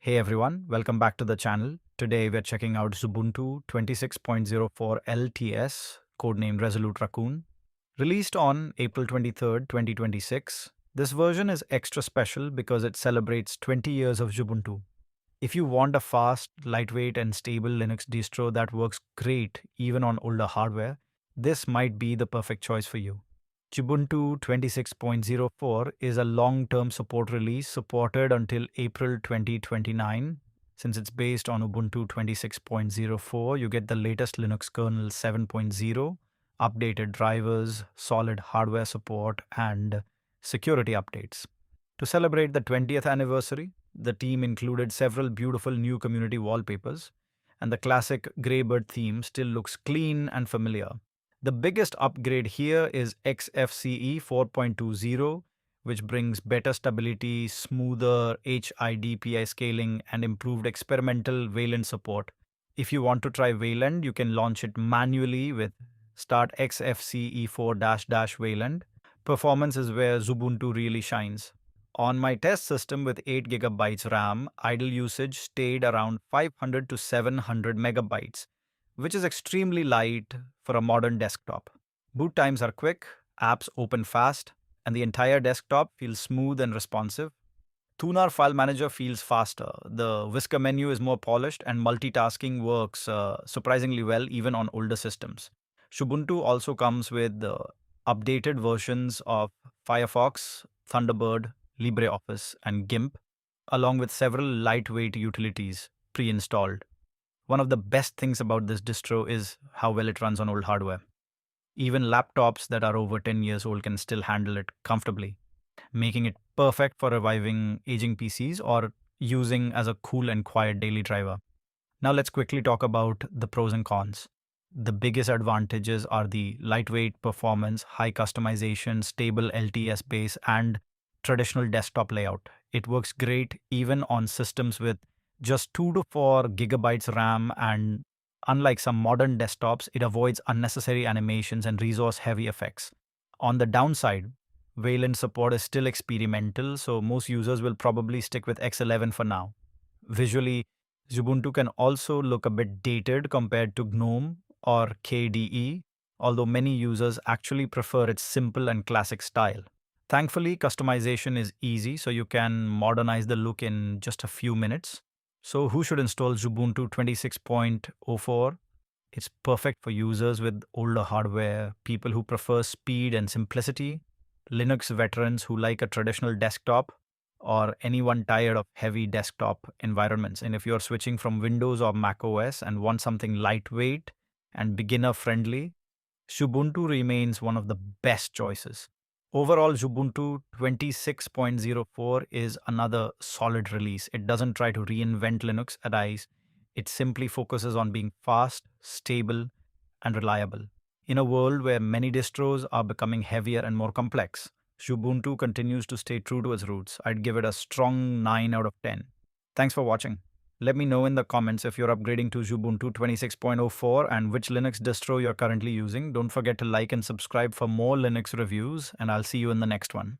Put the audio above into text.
Hey everyone, welcome back to the channel. Today we're checking out Xubuntu 26.04 LTS, codenamed Resolute Raccoon. Released on April 23rd, 2026, this version is extra special because it celebrates 20 years of Xubuntu. If you want a fast, lightweight, and stable Linux distro that works great even on older hardware, this might be the perfect choice for you. Xubuntu 26.04 is a long-term support release supported until April 2029. Since it's based on Ubuntu 26.04, you get the latest Linux Kernel 7.0, updated drivers, solid hardware support, and security updates. To celebrate the 20th anniversary, the team included several beautiful new community wallpapers, and the classic Greybird theme still looks clean and familiar. The biggest upgrade here is Xfce 4.20, which brings better stability, smoother HIDPI scaling, and improved experimental Wayland support. If you want to try Wayland, you can launch it manually with start Xfce 4 Wayland. Performance is where Xubuntu really shines. On my test system with 8 GB RAM, idle usage stayed around 500 to 700 megabytes, which is extremely light for a modern desktop. Boot times are quick, apps open fast, and the entire desktop feels smooth and responsive. Tunar File Manager feels faster. The Whisker menu is more polished, and multitasking works surprisingly well even on older systems. Xubuntu also comes with updated versions of Firefox, Thunderbird, LibreOffice, and GIMP, along with several lightweight utilities pre-installed. One of the best things about this distro is how well it runs on old hardware. Even laptops that are over 10 years old can still handle it comfortably, making it perfect for reviving aging PCs or using as a cool and quiet daily driver. Now let's quickly talk about the pros and cons. The biggest advantages are the lightweight performance, high customization, stable LTS base, and traditional desktop layout. It works great even on systems with just 2 to 4 gigabytes RAM, and unlike some modern desktops, it avoids unnecessary animations and resource-heavy effects. On the downside, Wayland support is still experimental, so most users will probably stick with X11 for now. Visually, Xubuntu can also look a bit dated compared to GNOME or KDE, although many users actually prefer its simple and classic style. Thankfully, customization is easy, so you can modernize the look in just a few minutes. So who should install Xubuntu 26.04? It's perfect for users with older hardware, people who prefer speed and simplicity, Linux veterans who like a traditional desktop, or anyone tired of heavy desktop environments. And if you're switching from Windows or Mac OS and want something lightweight and beginner-friendly, Xubuntu remains one of the best choices. Overall, Xubuntu 26.04 is another solid release. It doesn't try to reinvent Linux at ICE. It simply focuses on being fast, stable, and reliable. In a world where many distros are becoming heavier and more complex, Xubuntu continues to stay true to its roots. I'd give it a strong 9 out of 10. Thanks for watching. Let me know in the comments if you're upgrading to Xubuntu 26.04 and which Linux distro you're currently using. Don't forget to like and subscribe for more Linux reviews, and I'll see you in the next one.